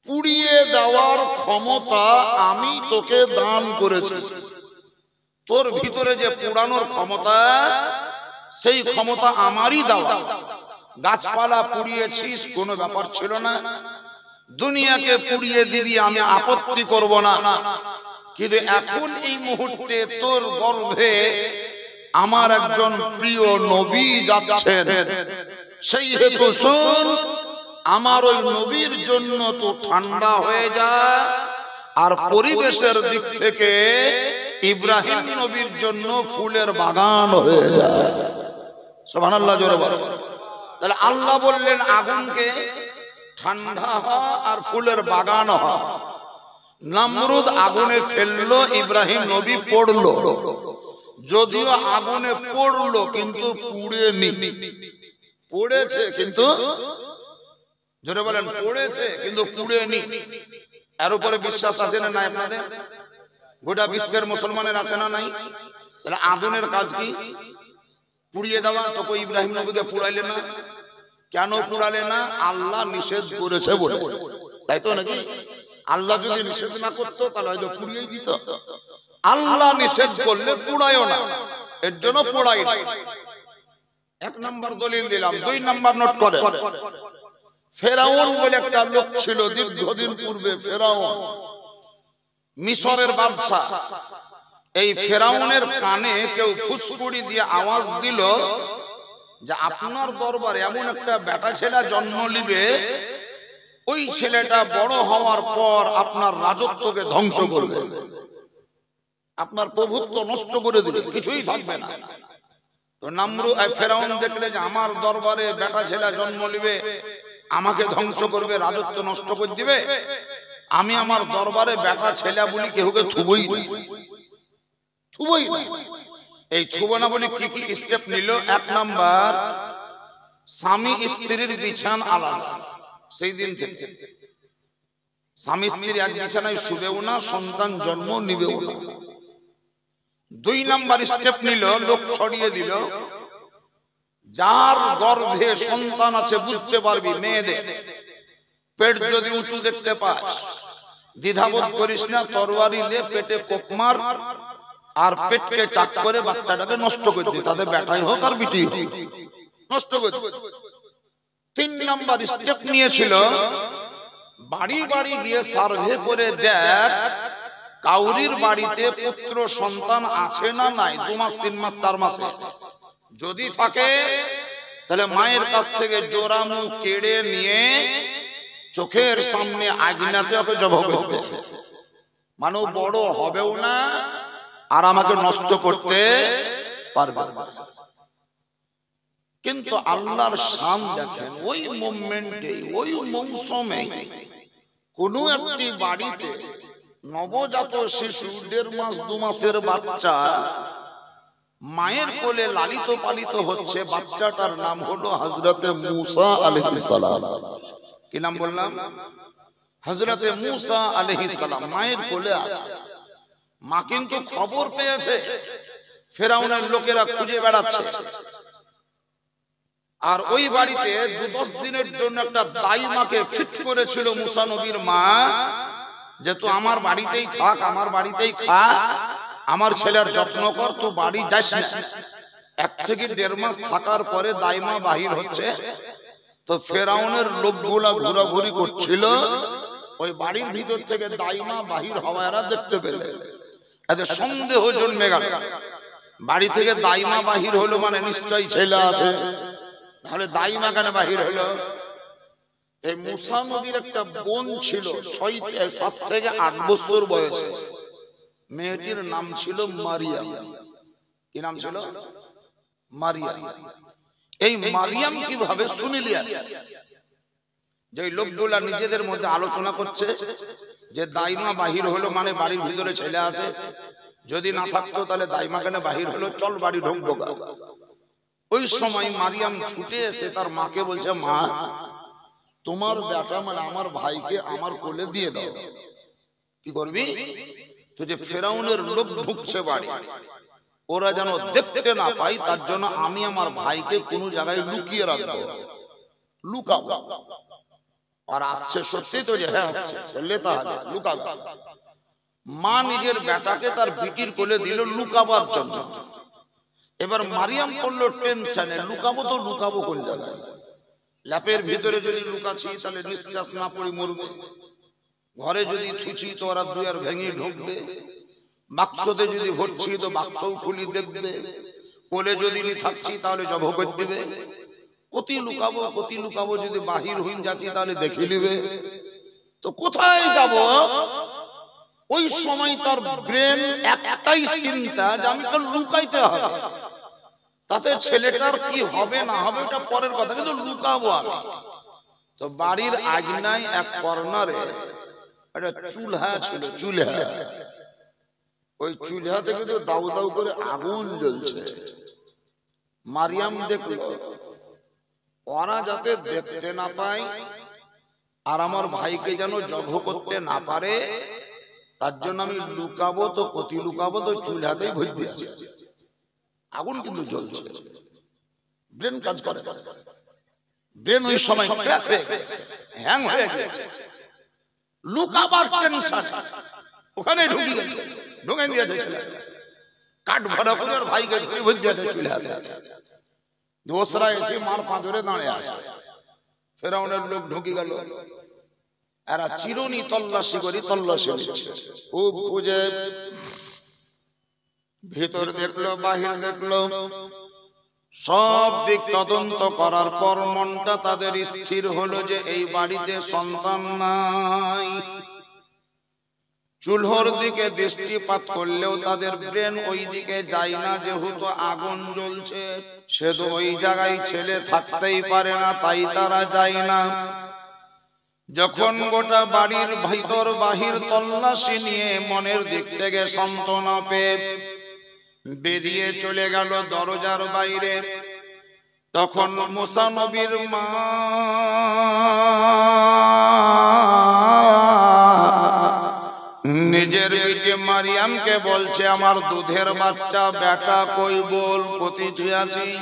পুড়িয়ে দেওয়ার ক্ষমতা আমি তোকে দান করেছি। তোর ভিতরে যে পোড়ানোর ক্ষমতা, সেই ক্ষমতা আমারই দেওয়া। গাছপালা পুড়িয়েছিস, কোনো ব্যাপার ছিল না, দুনিয়াকে পুড়িয়ে দিবি, আমি আপত্তি করব না, কিন্তু এখন এই মুহূর্তে তোর গর্ভে আমার একজন প্রিয় নবী যাচ্ছেন, সেই হেতু শোন, আমার ওই নবীর জন্য তো ঠান্ডা হয়ে যা, আর পরিবেশের দিক থেকে ইব্রাহিম নবীর জন্য ফুলের বাগান হয়ে যায়। সুবহানাল্লাহ, জোরে বলো। তাহলে আল্লাহ বললেন আগুনকে ঠান্ডা হ আর ফুলের বাগান হ। নমরুদ আগুনে ফেললো, ইব্রাহিম নবী পড়লো, যদিও আগুনে পড়লো কিন্তু পুড়েনি। পড়েছে কিন্তু, জোরে বলেন, পড়েছে কিন্তু পুড়েনি। এর উপরে বিশ্বাস আছে না নাই আপনাদের? গোটা বিশ্বের মুসলমানের আছে না নাই? তাহলে আগুনের কাজ কি? পুড়িয়ে দেওয়া। তো কই ইব্রাহিম নবীকে পুড়াইলে না, কেন পুড়ালে না? আল্লাহ নিষেধ করেছে বলে, তাই তো নাকি? আল্লাহ যদি নিষেধ না করতো তাহলে হয়তো পুড়িয়েই দিত। আল্লাহ নিষেধ করলে পুড়ায়ও না, এর জন্য পোড়াই না। এক নম্বর দলিল দিলাম। দুই নম্বর নোট করে, ফেরাউন বলে একটা লোক ছিল দীর্ঘদিন পূর্বে, ফেরাউন মিশরের বাদশা। এই ফেরাউনের কানে কেউ ফুসকুড়ি দিয়ে আওয়াজ দিল যে আপনার দরবারে এমন একটা বেটা ছেলে জন্ম নিবে, ওই ছেলেটা বড় হওয়ার পর আপনার রাজত্বকে ধ্বংস করবে, আপনার প্রভুত্ব নষ্ট করে দিবে, কিছুই থাকবে না। তো নমরুদ ফেরাউন দেখলে যে আমার দরবারে বেটা ছেলে জন্ম নিবে, আমাকে ধ্বংস করবে, রাজত্ব নষ্ট করে দিবে, আমি আমার দরবারে বেটা ছেলে বলি কেউকে থুবই না, থুবই না। এই থুব না বলি কি কি স্টেপ নিল? এক নাম্বার, স্বামী স্ত্রীর বিছান আলাদা। সেই দিন থেকে স্বামী স্ত্রী এক বিছানায় শুবেও না, সন্তান জন্ম নিবেও না। দুই নাম্বার স্টেপ নিল, লোক ছড়িয়ে দিল, যার গর্ভে সন্তান আছে বুঝতে পারবি, মেয়েদের পেট যদি উঁচু দেখতে পাস, দ্বিধাবোধ করিস না, তরবারি লে, পেটে কোপ মার, আর পেটকে চাক করে বাচ্চাটাকে নষ্ট করে দিই, তাদের বেটাই হোক আর বিটি হোক, নষ্ট করে দিই। তিন নাম্বার স্টেপ নিয়েছিল, বাড়ি বাড়ি গিয়ে সার্ভে করে দেখ কাউরির বাড়িতে পুত্র সন্তান আছে না নাই, 2 মাস 3 মাস 4 মাসে যদি থাকে তাহলে মায়ের কাছ থেকে জোড়ামু কেড়ে নিয়ে চোখের সামনে আগুনাতে ওকে জবাই করতে, মানে বড় হবেও না আর আমাকে নষ্ট করতে পারবে না। কিন্তু আল্লাহর শান দেখেন, ওই মোমেন্টে, ওই মৌসুমে কোন একটি বাড়িতে নবজাত শিশু 1.5 মাস 2 মাসের বাচ্চা মায়ের কোলে লালিত পালিত হচ্ছে। বাচ্চাটার নাম হলো হযরতে মূসা আলাইহিস সালাম। কি নাম বললাম? হযরতে মূসা আলাইহিস সালাম মায়ের কোলে আছে। মা কিন্তু খবর পেয়েছে, ফেরাউনের লোকেরা খুঁজে বেড়াচ্ছে, আর ওই বাড়িতে 2-10 দিনের জন্য একটা দাইমাকে ফিট করেছিল মূসা নবীর মা, যে তুই আমার বাড়িতেই থাক, আমার বাড়িতেই খা, আমার ছেলের যত্ন কর, তো বাড়ি যাস না। 1 থেকে 1.5 মাস থাকার পরে দাইমা বাহির হচ্ছে, তো ফেরাউনের লোকগুলা ঘোরাঘুরি করছিল, ওই বাড়ির ভিতর থেকে দাইমা বাহির হওয়া এরা দেখতে পেলে, এদের সন্দেহ জন্মে গেল। বাড়ি থেকে দাইমা বাহির হলো মানে নিশ্চয়ই ছেলে আছে, তাহলে দাইমা কেন বাহির হলো? এই মূসা নবীর একটা বোন ছিল 7 থেকে 8 বছর বয়সে, মেয়েটির নাম ছিল মারিয়াম। কি নাম ছিল? মারিয়াম। এই মারিয়াম কিভাবে শুনিলি আছে, যে লোকগুলা নিজেদের মধ্যে আলোচনা করছে যে দাইমা বাহির হলো মানে বাড়ির ভিতরে ছেলে আছে, যদি না থাকতো তাহলে দাইমা কেন বাহির হলো, চল বাড়ি ঢুকবো। ওই সময় মারিয়াম ছুটে এসে তার মাকে বলছে, মা তোমার বেটা মানে আমার ভাইকে আমার কোলে দিয়ে দাও। কি করবি? তো যে ফেরাউনের লোক ঢুকছে বাড়ি, ওরা যেন দেখতে না পায় তার জন্য আমি আমার ভাইকে কোনো জায়গায় লুকিয়ে রাখবো, লুকাবো। আর আসছে সত্যি তো যে হ্যাঁ আসছে, বললে তাহলে লুকাবো। মা নিজের বেটাকে তার বিটির কোলে দিল লুকাবার জন্য। এবার মারিয়াম করলো টেনশনে, লুকাবো তো লুকাবো কোন জায়গায়? ল্যাপের ভিতরে যদি লুকাচ্ছি তাহলে নিঃশ্বাস না পড়ে মরবে, ঘরে যদি থুচি তো ওরা দুয়ার ভেঙে ঢুকবে, বাক্সতে যদি ভরছি তো বাক্সও খুলি দেখবে, কোলে যদি থাকছি তাহলে জব করে দিবে। কতি লুকাবো, যদি বাহির হইন যাচ্ছি তাহলে দেখে নিবে, তো কোথায় যাব? ওই সময় তার ব্রেন একটাই চিন্তা যে আমি তো লুকাইতে হবে, তাতে ছেলেটার কি হবে না হবে ওটা পরের কথা, কিন্তু লুকাবো আমি। তো বাড়ির আগনায় এক কর্নারে একটা চুলহা ছিল, চুলহা। ওই চুলহা থেকে তো দাউ দাউ করে আগুন জ্বলছে। মারিয়াম দেখলো ওরা যাতে দেখতে না পায় আর আমার ভাইকে যেন জঘ করতে না পারে, তার জন্য আমি লুকাবো তো কতি লুকাবো, তো চুলহাতেই ভর্তি আছে, আগুন কিন্তু জ্বলছে। ব্রেন কাজ করে, ব্রেন ওই সময় ক্র্যাক হয়ে গেছে, হ্যাং হয়ে গেছে। লুকাবার টেনশন ওখানে ঢুকে দিয়েছে, কাঠ ভরা করে ভাইকে ভর্তি আছে চুলহাতে। দোসরা এসে মার পাঁজরে দাঁড়িয়ে আছে, ফেরাউনের লোক ঢুকে গেল। এরা চিরুনি তল্লাশি করি তল্লাশি নিচ্ছে, খুব খুঁজে ভিতর দেখলো বাহির দেখলো, সব দিক তদন্ত করার পর মনটা তাদের স্থির হলো যে এই বাড়িতে সন্তান নাই। চুলহর দিকে দৃষ্টিপাত করলেও তাদের ব্রেন ওই দিকে যায় না, যেহেতু আগুন জ্বলছে। সে তো ওই জায়গায় ছেলে থাকতেই পারে না, তাই তারা যায় না। যখন গোটা বাড়ির ভিতর বাহির তল্লাশি নিয়ে মনের দিক থেকে সান্ত্বনা পেয়ে বেরিয়ে চলে গেল দরজার বাইরে, তখন মুসা নবীর মা নিজের বিটি মারিয়ামকে বলছে, আমার দুধের বাচ্চা বেটা কই বল, কোথায় তুই আছিস?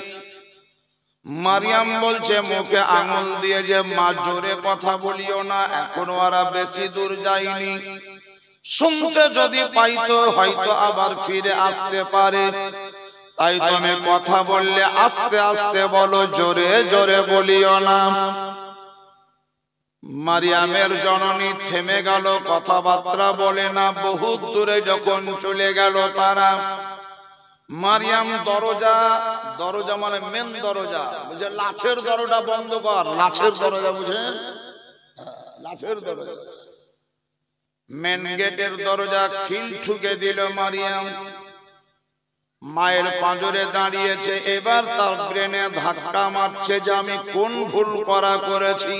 মারিয়াম বলছে মুখে আঙুল দিয়ে যে মা জোরে কথা বলিও না, এখনো ওরা বেশি দূর যায়নি, শুনতে যদি পাইতো হয়তো আবার ফিরে আসতে পারে, তাই তুমি কথা বললে আস্তে আস্তে বলো, জোরে জোরে বলিও না। মারিয়ামের জননী থেমে গেল, কথাবার্তা বলে না। বহুত দূরে যখন চলে গেল তারা, মারিয়াম দরজা মানে মেন দরজা, বুঝে লাছের দরজা বন্ধ কর, লাছের দরজা বুঝেন, লাছের দরজা, মেন গেটের দরজা খিল ঠুকে দিল মারিয়াম। মায়ের পাঁজরে দাঁড়িয়েছে, এবার তার ব্রেনে ধাক্কা মারছে যে আমি কোন ভুল করেছি।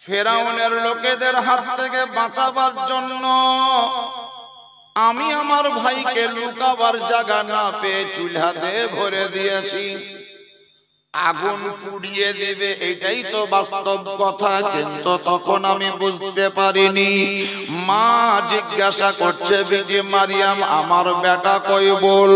ফেরাউনের লোকেদের হাত থেকে বাঁচাবার জন্য আমি আমার ভাইকে লুকাবার জায়গা না পেয়ে চুলহাতে ভরে দিয়েছি, আগুন পুড়িয়ে দেবে, এটাই তো বাস্তব কথা। কিন্তু তখন আমি বুঝতে পারিনি। মা জিজ্ঞাসা করছে, বিটি মারিয়াম আমার বেটা কই বল,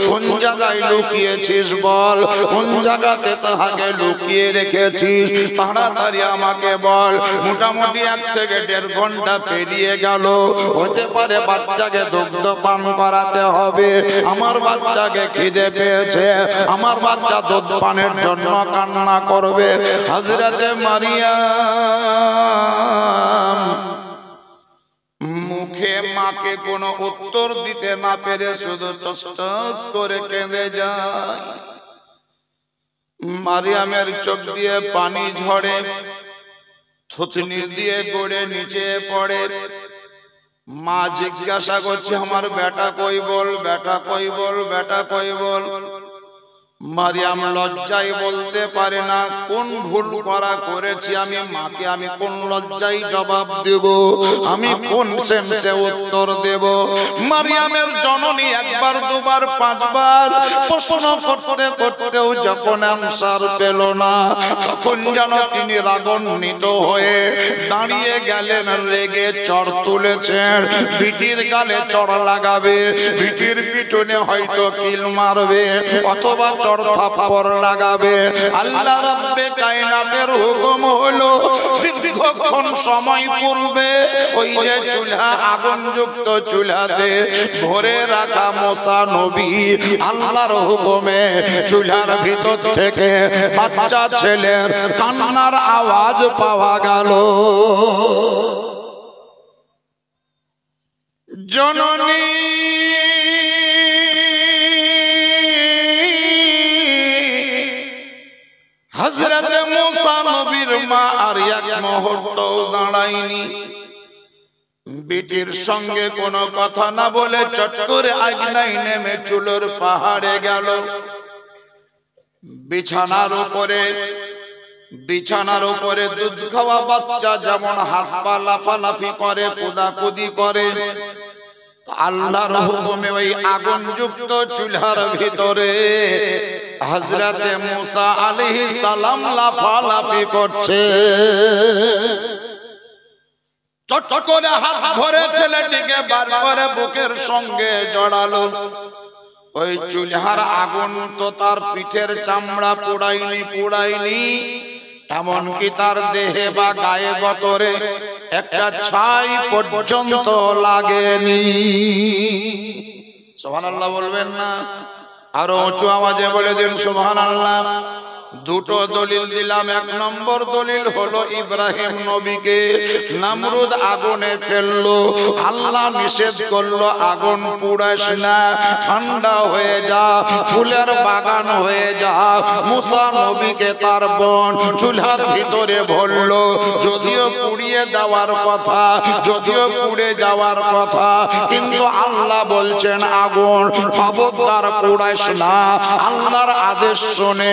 কোন জায়গায় লুকিয়েছিস বল, কোন জায়গাতে তাহাকে লুকিয়ে রেখেছিস, তাড়াতাড়ি আমাকে বল। মোটামুটি 1 থেকে 1.5 ঘন্টা পেরিয়ে গেল, হতে পারে বাচ্চাকে দুগ্ধ পান করাতে হবে, আমার বাচ্চাকে খিদে পেয়েছে, আমার বাচ্চা দুধ পানের জন্য কান্না করবে। হযরতে মারিয়াম মুখে মাকে কোনো উত্তর দিতে না পেরে শুধু টস টস করে কেঁদে যায়। মারিয়ামের চোখ দিয়ে পানি ঝরে, থুতনি দিয়ে গড়ে নিচে পড়ে। মা জিজ্ঞাসা করছে, আমার বেটা কই বল, বেটা কই বল, বেটা কই বল। মারিয়াম লজ্জায় বলতে পারে না কোন ভুল করেছি আমি, মাকে আমি কোন লজ্জায় জবাব দেব, আমি কোন সেন্সে উত্তর দেব। মারিয়ামের জননী একবার দুবার পাঁচবার প্রশ্ন করতে করতেও যখন আনসার পেল না, তখন যেন তিনি রাগান্বিত হয়ে দাঁড়িয়ে গেলেন, রেগে চড় তুলেছেন। বিটির গালে চড় লাগাবে, বিটির পিছনে হয়তো কিল মারবে, অথবা চড় থাপ্পড় লাগাবে। আল্লাহ রাব্বে কায়নাতের হুকুম হলো দীর্ঘক্ষণ সময় পূর্বে ওই যে চুলা, আগুনযুক্ত চুলাতে ভরে রাখা মুসা নবী আল্লাহর হুকুমে চুলার ভিতর থেকে বাচ্চা ছেলের কান্নার আওয়াজ পাওয়া গেল। জননী হযরত মুসা নবীর মা আর এক মুহূর্ত দাঁড়ায়নি। বেটির সঙ্গে কোনো কথা না বলে চট করে আগনাই নেমে চুলোর পাহাড়ে গেল। বিছানার উপরে দুধ খাওয়া বাচ্চা যেমন হাত পা লাফালাফি করে, কুদাকুদি করে, আল্লাহর হুকুমে ওই আগুনযুক্ত চুলার ভিতরে হযরতে মুসা আলাইহিস সালাম লাফালাফি করছে। চট করে হাত ধরে ছেলেটিকে বার করে বুকের সঙ্গে জড়ালো। ওই চুলার আগুন তো তার পিঠের চামড়া পোড়ায়নি, এমনকি তার দেহে বা গায়ে গতরে একটা ছাই পর্যন্ত লাগেনি। সুবহানাল্লাহ বলবেন না? আরো উঁচু আওয়াজে বলে দিন সুবহানাল্লাহ। দুটো দলিল দিলাম। এক নম্বর দলিল হলো ইব্রাহিম নবীকে নমরুদ আগুনে ফেললো, আল্লাহ নিষেধ করলো আগুন পুড়াস না, ঠান্ডা হয়ে যা, ফুলের বাগান হয়ে যা। মুসা নবীকে তার বোন চুলার ভিতরে ভরলো, যদিও পুড়িয়ে দেওয়ার কথা, যদিও পুড়ে যাওয়ার কথা, কিন্তু আল্লাহ বলছেন আগুন খবরদার পুড়াস না। আল্লাহর আদেশ শুনে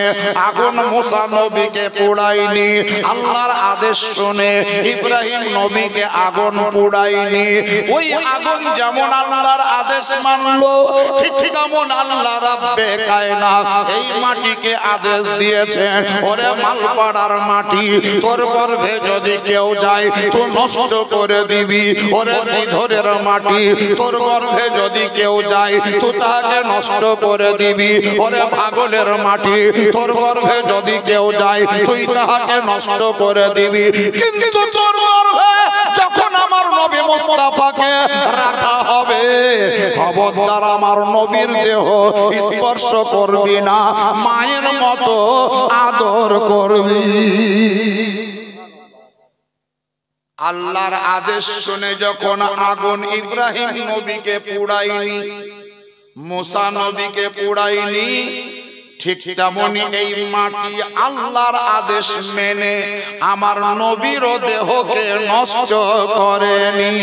আগুন মুসা নবীকে পোড়ায়নি, আল্লাহর আদেশ শুনে ইব্রাহিম নবীকে আগুন পোড়ায়নি। ওই আগুন যেমন আল্লাহর আদেশ মানলো, ঠিক তেমন আল্লাহ রাব্বে কায়নাত এই মাটিকে আদেশ দিয়েছেন, ওরে মালপাড়ার মাটি, তোর গর্ভে যদি কেউ যায় তো নষ্ট করে দিবি। ওরে সিধরের মাটি, তোর গর্ভে যদি কেউ যায় তো তাকে নষ্ট করে দিবি। ওরে পাগলের মাটি, তোর গর্ভে যদি কেউ যায় তুই তাহাকে নষ্ট করে দিবি। কিন্তু তোর গর্ভে যখন আমার নবী মুস্তাফাকে রাখা হবে, খবরদার আমার নবীর দেহ স্পর্শ করবি না, মায়ের মতো আদর করবি। আল্লাহর আদেশ শুনে যখন আগুন ইব্রাহিম নবীকে পোড়ায়নি, মুসা নবীকে পোড়ায়নি, ঠিক তেমনি এই মাটি আল্লাহর আদেশ মেনে আমার নবীর দেহকে নষ্ট করেনি।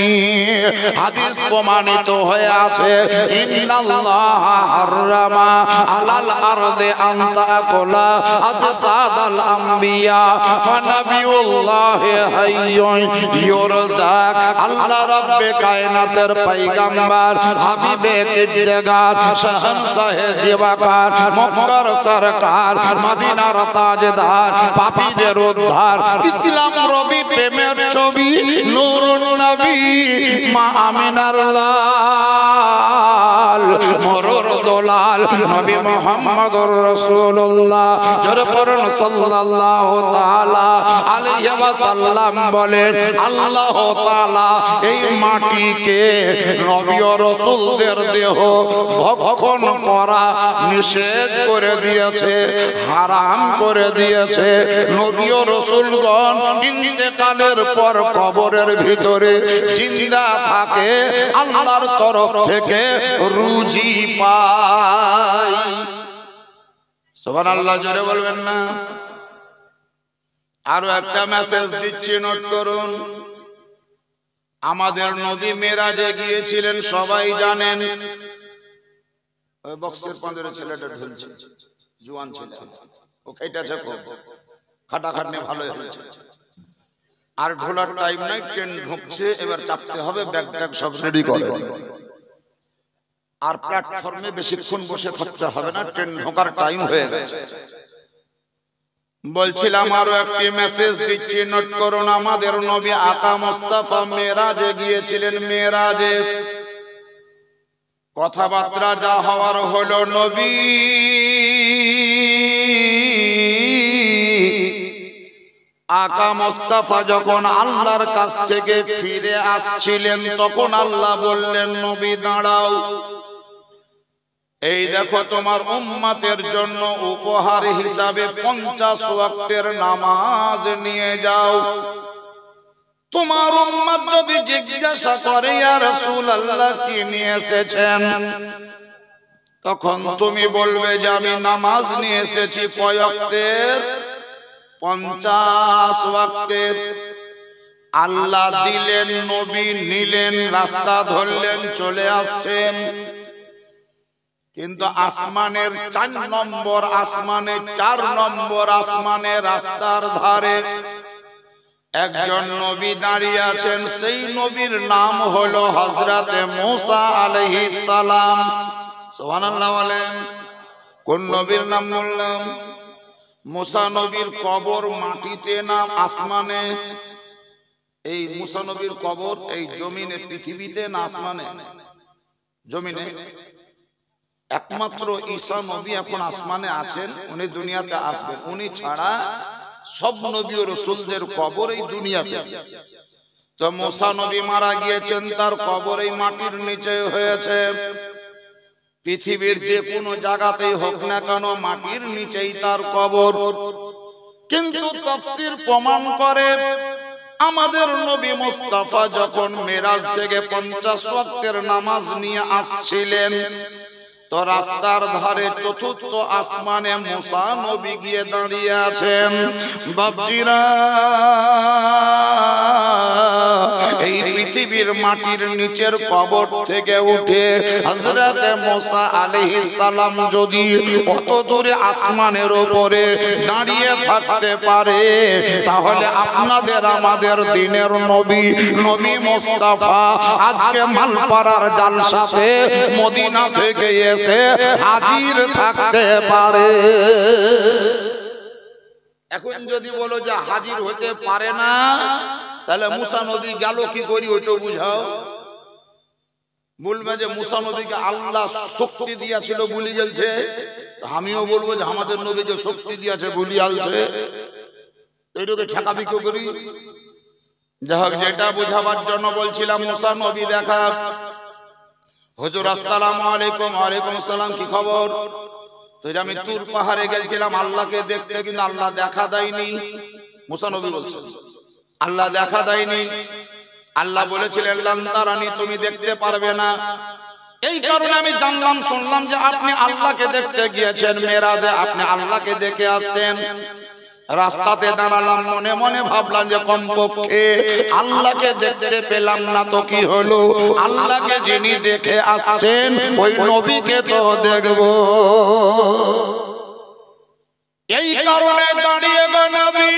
হাদিস প্রমাণিত হয়ে আছে, ইন্নাল্লাহ হারামা আলাল আরদি আন তাকুলা আজসাদাল আম্বিয়া ফানাবিউল্লাহ হাইয়ুন ইউরজাক। আল্লাহ রাব্বে কায়নাতের পয়গম্বর হাবিবে কিদ্দেগার শাহনশাহে জিওয়াকার মক্কার সরকার মদিনার তাজদার পাপীদের উদ্ধার ইসলাম রবি প্রেমের ছবি নূরুন নবী মা আমিনার লাল মরুর দোলাল নবী মুহাম্মদুর রাসূলুল্লাহ জোরে পড়ুন সাল্লাল্লাহু তাআলা আলাইহি ওয়াসাল্লাম বলেন, আল্লাহ তাআলা এই মাটিকে নবী ও রাসূলদের দেহ ভক্ষণ করা নিষেধ করে দিয়েছে, হারাম করে দিয়েছে। নবী ও রাসূলগণ ইন্তেকালের পর কবরের ভিতরে জিন্দা থাকে, আল্লাহর তরফ থেকে রুজি পায়। সুবহানাল্লাহ জোরে বলবেন না? আরো একটা মেসেজ দিচ্ছি, নোট করুন। আমাদের নবী মেরাজে গিয়েছিলেন, সবাই জানেন। ওই বক্সের পাঁজরে ছেলেটা ঢুলছে, জোয়ান ছিল, ও খেটেছে খুব, খাটাখাটনি ভালো হয়েছে। আর ঢোলার টাইম নাই, ট্রেন ঢুকছে, এবার চাপতে হবে, ব্যাগ ট্যাগ সব রেডি করে। আর প্ল্যাটফর্মে বেশিক্ষণ বসে থাকতে হবে না, ট্রেন ঢোকার টাইম হয়ে গেছে। বলছিলাম আরো একটি মেসেজ দিচ্ছি, নোট করুন। আমাদের নবী আকা মুস্তাফা মেরাজে গিয়েছিলেন। মেরাজে কথাবার্তা যা হওয়ার হলো, নবী আকা মুস্তাফা যখন আল্লাহর কাছ থেকে ফিরে আসছিলেন, তখন আল্লাহ বললেন, নবী দাঁড়াও, এই দেখো তোমার উম্মতের জন্য উপহার হিসাবে 50 ওয়াক্তের নামাজ নিয়ে যাও। তোমার উম্মত যদি জিজ্ঞাসা করে, ইয়া রাসূলুল্লাহ কি নিয়ে এসেছেন, তখন তুমি বলবে যে আমি নামাজ নিয়ে এসেছি কয় ওয়াক্তের? 50 ওয়াক্তের। আল্লাহ দিলেন, নবী নিলেন, রাস্তা ধরলেন, চলে আসছেন। কিন্তু আসমানের 4 নম্বর আসমানে, 4 নম্বর আসমানে রাস্তার ধারে একজন নবী দাঁড়িয়ে আছেন। সেই নবীর নাম হলো হযরতে মুসা আলাইহিস সালাম। সুবহানাল্লাহ বলেন। কোন নবীর নাম বললাম? মুসা নবীর কবর মাটিতে না আসমানে? এই মুসা নবীর কবর এই জমিনে, পৃথিবীতে না আসমানে? জমিনে। একমাত্র ঈসা নবী এখন আসমানে আছেন, উনি দুনিয়াতে আসবেন। উনি ছাড়া সব নবী ও রাসূলদের কবর এই দুনিয়াতে। তো মুসা নবী মারা গিয়েছেন, তার কবর এই মাটির নিচে হয়েছে। পৃথিবীর যে কোনো জায়গাতেই হোক না কেন, মাটির নিচেই তার কবর। কিন্তু তাফসীর প্রমাণ করে, আমাদের নবী মুস্তাফা যখন মেরাজ থেকে 50 ওয়াক্তের নামাজ নিয়ে আসছিলেন, তো রাস্তার ধারে 4র্থ আসমানে মুসা নবী গিয়ে দাঁড়িয়ে আছেন। বাপজিরা, এই পৃথিবীর মাটির নিচের কবর থেকে উঠে হযরতে মুসা আলাইহিস সালাম যদি অত দূরে আসমানের উপরে দাঁড়িয়ে থাকতে পারে, তাহলে আপনাদের আমাদের দিনের নবী, নবী মুস্তাফা আজকে মালপাড়ার জালসাতে মদিনা থেকে এসে হাজির থাকতে পারে। এখন যদি বলো যে হাজির হতে পারে না, তাহলে মুসা নবী গেল কি করি, ওইটা বুঝাও। বলবে যে মুসা নবীকে আল্লাহ শক্তি দিয়েছিল বলি গেলছে, আমিও বলবো যে আমাদের নবী যে শক্তি দিয়েছে বলি আলছে। এইটাকে ঠেকাবি কেউ করি। যাই হোক, যেটা বুঝাবার জন্য বলছিলাম, মুসা নবী দেখা, হুজুর আসসালামু আলাইকুম। ওয়ালাইকুম আসসালাম, কি খবর? তো আমি তুর পাহাড়ে গেছিলাম আল্লাহকে দেখতে, কিন্তু আল্লাহ দেখা দেয়নি। মুসা নবী বলছেন আল্লাহ দেখা দেয়নি। আল্লাহ বলেছিলেন লান তারানি, তুমি দেখতে পারবে না। এই কারণে আমি জানলাম, শুনলাম যে আপনি আল্লাহকে দেখতে গিয়েছেন মেরাজে, আপনি আল্লাহকে দেখে আসতেন। রাস্তাতে দাঁড়ালাম, মনে মনে ভাবলাম যে কমপক্ষে আল্লাহকে দেখতে পেলাম না তো কি হলো, আল্লাহকে যিনি দেখে আসছেন ওই নবীকে তো দেখব। এই কারণে দাঁড়িয়ে গো নবী,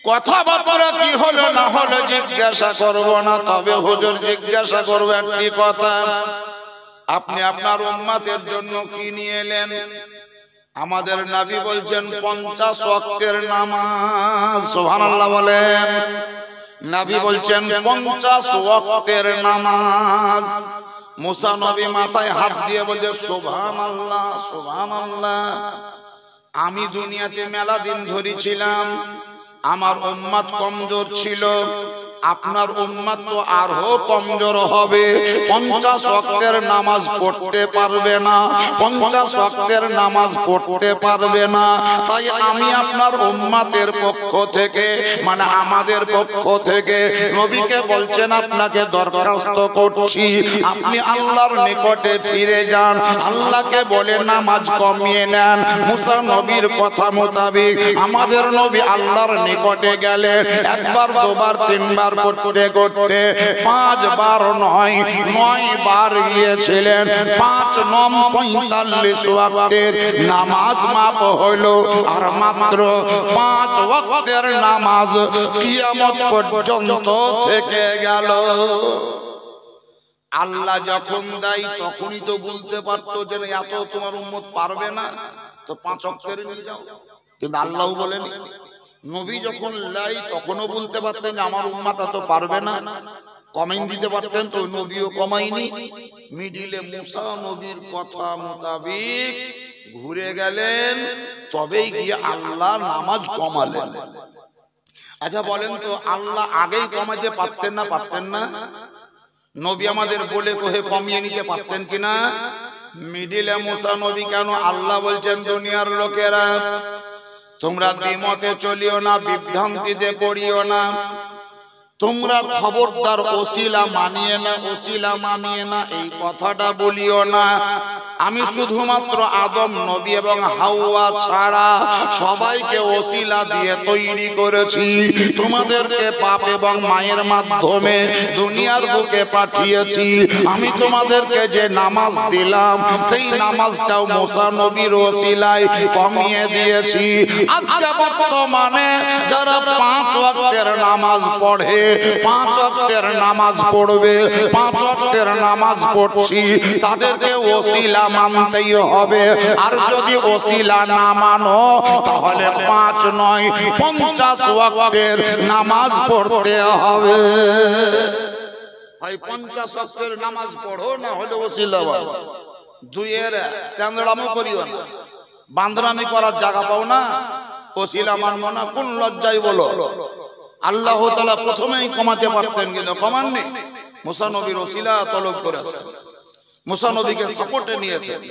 কথাবার্তা কি হলো না হলো জিজ্ঞাসা করব না, তবে হুজুর জিজ্ঞাসা করব একটি কথা, আপনি আপনার উম্মতের জন্য কি নিয়ে এলেন? আমাদের নবী বলছেন 50 ওয়াক্তের নামাজ। সুবহানাল্লাহ বলেন। নবী বলছেন 50 ওয়াক্তের নামাজ। মুসা নবী মাথায় হাত দিয়ে বলছে সুবহানাল্লাহ, সুবহানাল্লাহ। আমি দুনিয়াতে মেলা দিন ধরে ছিলাম, আমার উম্মত কমজোর ছিল, আপনার উম্মত তো আরো কমজোর হবে। 50 ওয়াক্তের নামাজ পড়তে পারবে না, 50 ওয়াক্তের নামাজ পড়তে পারবে না। তাই আমি আপনার উম্মতের পক্ষ থেকে, মানে আমাদের পক্ষ থেকে নবীকে বলছেন আপনাকে দরখাস্ত করছি, আপনি আল্লাহর নিকটে ফিরে যান, আল্লাহকে বলে নামাজ কমিয়ে নেন। মুসা নবীর কথা মোতাবেক আমাদের নবী আল্লাহর নিকটে গেলেন। একবার, দুবার, তিনবার বার করতে করতে 5 বার নয় 9 বার গিয়েছিলেন। 5 নম 45 ওয়াক্তের নামাজ মাপ হলো। আর মাত্র 5 ওয়াক্তের নামাজ কিয়ামত পর্যন্ত থেকে গেল। আল্লাহ যখন দেয় তখনই তো বলতে পারতো যে এত তোমার উম্মত পারবে না, তো 5 ওয়াক্তের নিয়ে যাও। কিন্তু আল্লাহ বলেন, নবী যখন লাই তখনও বলতে পারতেন যে আমার উম্মত এত পারবে না, কমাইন দিতে পারতেন, তো নবীও কমাইনি। মিডিলে মুসা নবীর কথা মোতাবিক ঘুরে গেলেন, তবেই গিয়ে আল্লাহ নামাজ কমালেন। আচ্ছা বলেন তো, আল্লাহ আগেই কমাতে পারতেন না? পারতেন না? নবী আমাদের বলে কহে কমিয়ে নিতে পারতেন কিনা? মিডিলে মুসা নবী কেন? আল্লাহ বলছেন, দুনিয়ার লোকেরা তোমরা দ্বিমতে চলিও না, বিভ্রান্তিতে পড়িও না, তোমরা খবরদার ওসিলা মানিয়ে না, ওসিলা মানিয়ে না এই কথাটা বলিও না। আমি শুধুমাত্র আদম নবী এবং হাওয়া ছাড়া সবাইকে ওসিলা দিয়ে তৈরি করেছি। তোমাদেরকে বাপ এবং মায়ের মাধ্যমে দুনিয়ার বুকে পাঠিয়েছি। আমি তোমাদেরকে যে নামাজ দিলাম সেই নামাজটাও মুসা নবীর ওসিলায় কমিয়ে দিয়েছি। আজকে বর্তমানে যারা 5 ওয়াক্তের নামাজ পড়ে, 5 ওয়াক্তের নামাজ পড়বে, 5 ওয়াক্তের নামাজ পড়ছি, তাদেরকে ওসিলা মানতেই হবে। আর যদি ওসিলা না মানো তাহলে 5 নয় 50 ওয়াক্তের নামাজ পড়তে হবে। ভাই 50 ওয়াক্তের নামাজ পড়ো, না হলে ওসিলা বাবা। দুইয়ের চান্দড়ামো করিও না, বান্দরামি করার জায়গা পাও না, ওসিলা মানবো না, কোন লজ্জাই বলো। আল্লাহ তাআলা প্রথমেই কমাতে পারতেন, কিন্তু কমাননি। মুসা নবীর ওসিলা তলব করেছেন, মুসা নবীকে সাপোর্টে নিয়েছেন।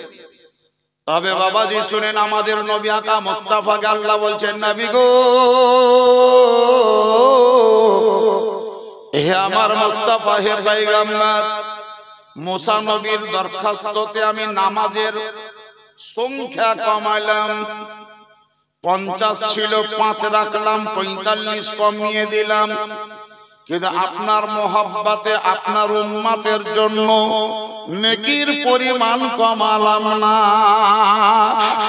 তবে বাবাজি শুনেন, আমাদের নবী আকা মুস্তাফাকে আল্লাহ বলছেন, নবী গো, হে আমার মুস্তাফা, হে পয়গম্বর, মুসা নবীর দরখাস্ততে আমি নামাজের সংখ্যা কমাইলাম। 50 ছিল, 5 রাখলাম, 45 কমিয়ে দিলাম। কিন্তু আপনার মোহাব্বতে, আপনার উম্মতের জন্য নেকির পরিমাণ কমালাম না।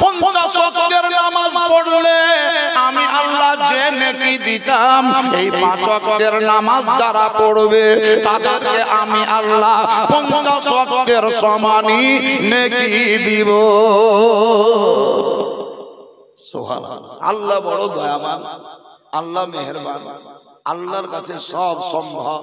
50 ওয়াক্তের নামাজ পড়লে আমি আল্লাহ যে নেকি দিতাম, এই 5 ওয়াক্তের নামাজ যারা পড়বে তাদেরকে আমি আল্লাহ 50 ওয়াক্তের সমানই নেকি দিব। সুবহানাল্লাহ। আল্লাহ বড় দয়াবান, আল্লাহ মেহেরবান, আল্লাহর কাছে সব সম্ভব।